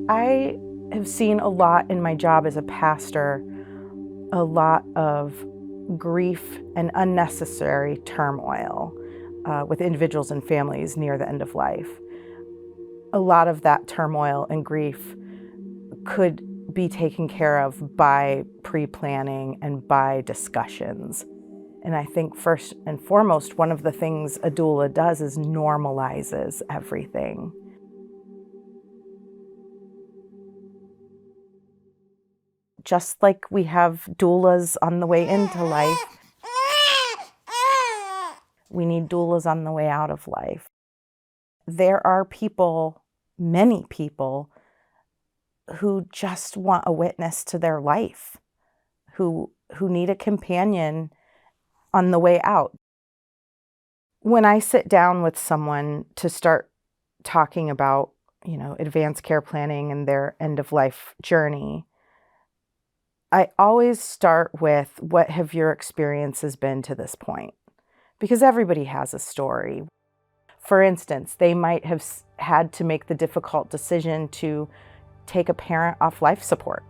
I have seen a lot in my job as a pastor, a lot of grief and unnecessary turmoil with individuals and families near the end of life. A lot of that turmoil and grief could be taken care of by pre-planning and by discussions. And I think first and foremost, one of the things a doula does is normalizes everything. Just like we have doulas on the way into life, we need doulas on the way out of life. There are people, many people, who just want a witness to their life, who need a companion on the way out. When I sit down with someone to start talking about, advanced care planning and their end-of-life journey, I always start with, what have your experiences been to this point? Because everybody has a story. For instance, they might have had to make the difficult decision to take a parent off life support,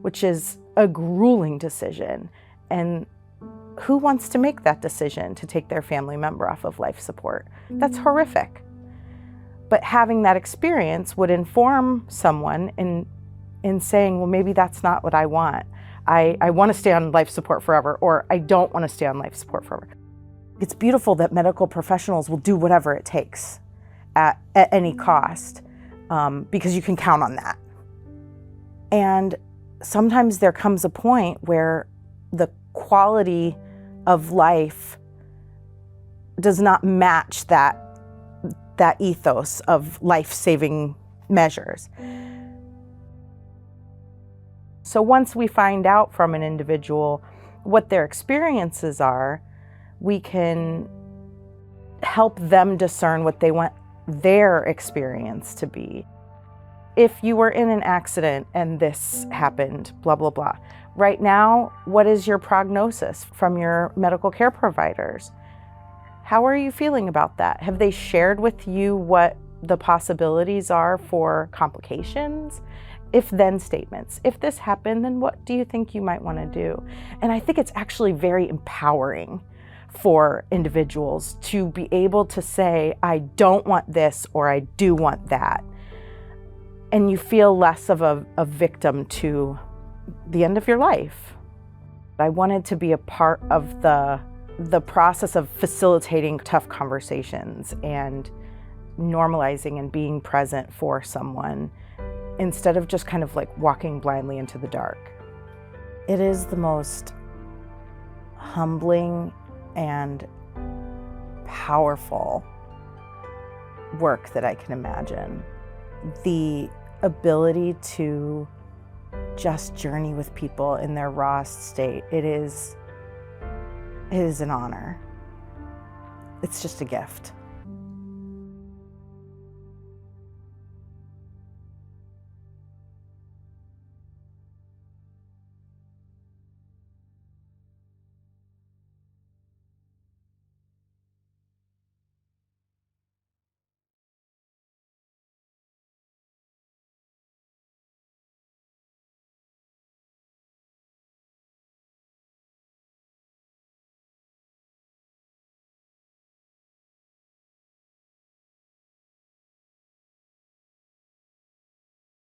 which is a grueling decision. And who wants to make that decision to take their family member off of life support? That's horrific. But having that experience would inform someone in saying, well, maybe that's not what I want. I want to stay on life support forever, or I don't want to stay on life support forever. It's beautiful that medical professionals will do whatever it takes at any cost, because you can count on that. And sometimes there comes a point where the quality of life does not match that ethos of life-saving measures. So once we find out from an individual what their experiences are, we can help them discern what they want their experience to be. If you were in an accident and this happened, blah, blah, blah. Right now, what is your prognosis from your medical care providers? How are you feeling about that? Have they shared with you what the possibilities are for complications? If-then statements. If this happened, then what do you think you might want to do? And I think it's actually very empowering for individuals to be able to say, I don't want this, or I do want that. And you feel less of a victim to the end of your life. I wanted to be a part of the process of facilitating tough conversations and normalizing and being present for someone, instead of just kind of like walking blindly into the dark. It is the most humbling and powerful work that I can imagine. The ability to just journey with people in their raw state, it is an honor. It's just a gift.